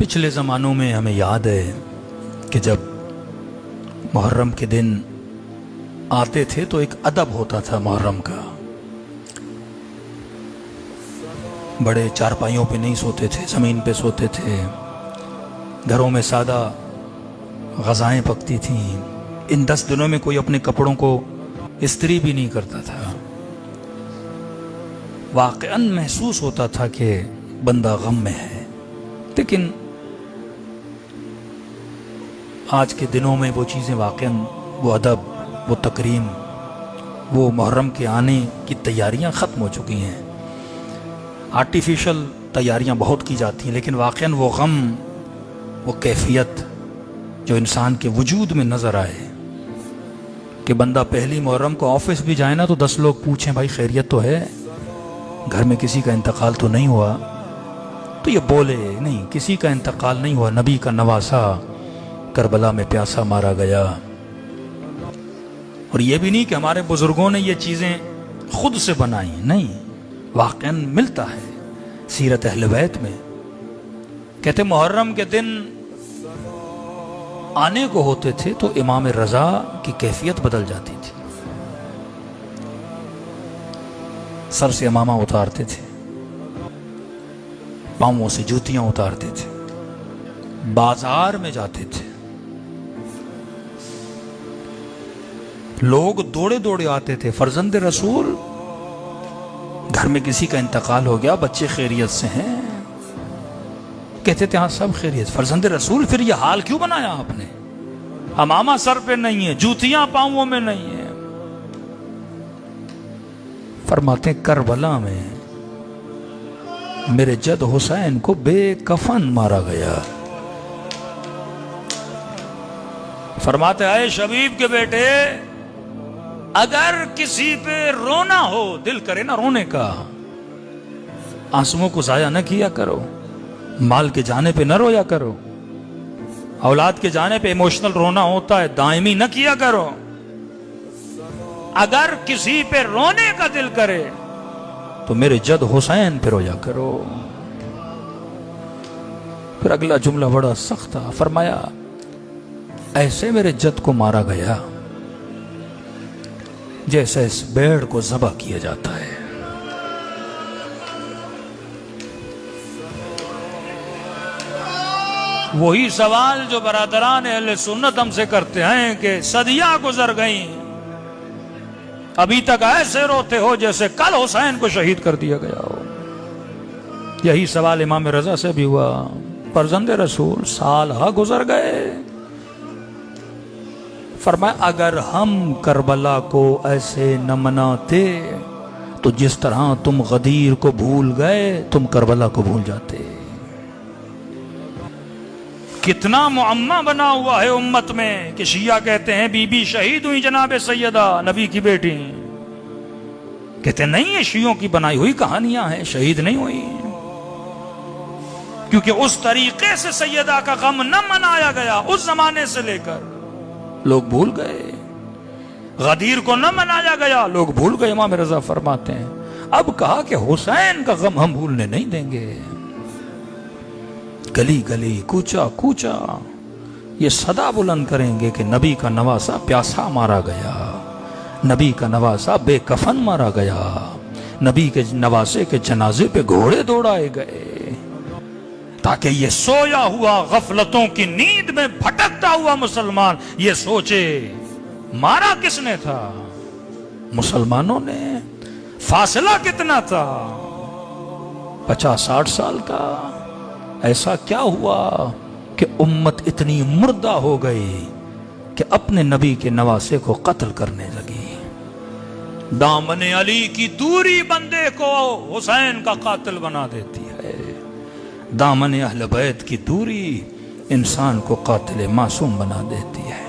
پچھلے زمانوں میں ہمیں یاد ہے کہ جب محرم کے دن آتے تھے تو ایک ادب ہوتا تھا محرم کا. بڑے چارپائیوں پہ نہیں سوتے تھے، زمین پہ سوتے تھے. گھروں میں سادہ غذائیں پکتی تھیں. ان 10 دنوں میں کوئی اپنے کپڑوں کو استری بھی نہیں کرتا تھا. واقعاً محسوس ہوتا تھا کہ بندہ غم میں ہے. لیکن آج کے دنوں میں وہ چیزیں واقعاً، وہ ادب، وہ تکریم، وہ محرم کے آنے کی تیاریاں ختم ہو چکی ہیں. آرٹیفیشل تیاریاں بہت کی جاتی ہیں، لیکن واقعاً وہ غم، وہ کیفیت جو انسان کے وجود میں نظر آئے کہ بندہ پہلی محرم کو آفس بھی جائے نا تو 10 لوگ پوچھیں بھائی خیریت تو ہے، گھر میں کسی کا انتقال تو نہیں ہوا، تو یہ بولے نہیں کسی کا انتقال نہیں ہوا، نبی کا نواسا کربلا میں پیاسا مارا گیا. اور یہ بھی نہیں کہ ہمارے بزرگوں نے یہ چیزیں خود سے بنائی، نہیں، واقعاً ملتا ہے سیرت اہل بیت میں. کہتے محرم کے دن آنے کو ہوتے تھے تو امام رضا کی کیفیت بدل جاتی تھی. سر سے امامہ اتارتے تھے، پاؤں سے جوتیاں اتارتے تھے، بازار میں جاتے تھے. لوگ دوڑے دوڑے آتے تھے، فرزند رسول، گھر میں کسی کا انتقال ہو گیا، بچے خیریت سے ہیں؟ کہتے تھے ہاں سب خیریت. فرزند رسول پھر یہ حال کیوں بنایا آپ نے؟ امامہ سر پہ نہیں ہے، جوتیاں پاؤں میں نہیں ہیں. فرماتے ہیں کربلا میں میرے جد حسین کو بے کفن مارا گیا. فرماتے اے شبیب کے بیٹے، اگر کسی پہ رونا ہو، دل کرے نا رونے کا، آنسوؤں کو ضائع نہ کیا کرو. مال کے جانے پہ نہ رویا کرو، اولاد کے جانے پہ ایموشنل رونا ہوتا ہے، دائمی نہ کیا کرو. اگر کسی پہ رونے کا دل کرے تو میرے جد حسین پہ رویا کرو. پھر اگلا جملہ بڑا سخت تھا، فرمایا ایسے میرے جد کو مارا گیا جیسے اس بیڑ کو ذبح کیا جاتا ہے. وہی سوال جو برادران اہل سنت ہم سے کرتے ہیں کہ صدیاں گزر گئیں، ابھی تک ایسے روتے ہو جیسے کل حسین کو شہید کر دیا گیا ہو. یہی سوال امام رضا سے بھی ہوا. فرزند رسول سال ہا گزر گئے. فرمایا اگر ہم کربلا کو ایسے نہ مناتے تو جس طرح تم غدیر کو بھول گئے تم کربلا کو بھول جاتے. کتنا معمہ بنا ہوا ہے امت میں کہ شیعہ کہتے ہیں بی بی شہید ہوئی جناب سیدہ، نبی کی بیٹی. کہتے ہیں نہیں، یہ شیعوں کی بنائی ہوئی کہانیاں ہیں، شہید نہیں ہوئی. کیونکہ اس طریقے سے سیدہ کا غم نہ منایا گیا، اس زمانے سے لے کر لوگ بھول گئے. غدیر کو نہ منایا گیا، لوگ بھول گئے. امام رضا فرماتے ہیں اب کہا کہ حسین کا غم ہم بھولنے نہیں دیں گے. گلی گلی، کوچا کوچا یہ صدا بلند کریں گے کہ نبی کا نواسا پیاسا مارا گیا، نبی کا نواسا بے کفن مارا گیا، نبی کے نواسے کے جنازے پہ گھوڑے دوڑائے گئے، تاکہ یہ سویا ہوا غفلتوں کی نیند میں بھٹکتا ہوا مسلمان یہ سوچے مارا کس نے تھا؟ مسلمانوں نے. فاصلہ کتنا تھا؟ 50-60 سال کا. ایسا کیا ہوا کہ امت اتنی مردہ ہو گئی کہ اپنے نبی کے نواسے کو قتل کرنے لگی؟ دامن علی کی دوری بندے کو حسین کا قاتل بنا دیتی ہے. دامن اہل بیت کی دوری انسان کو قاتل معصوم بنا دیتی ہے.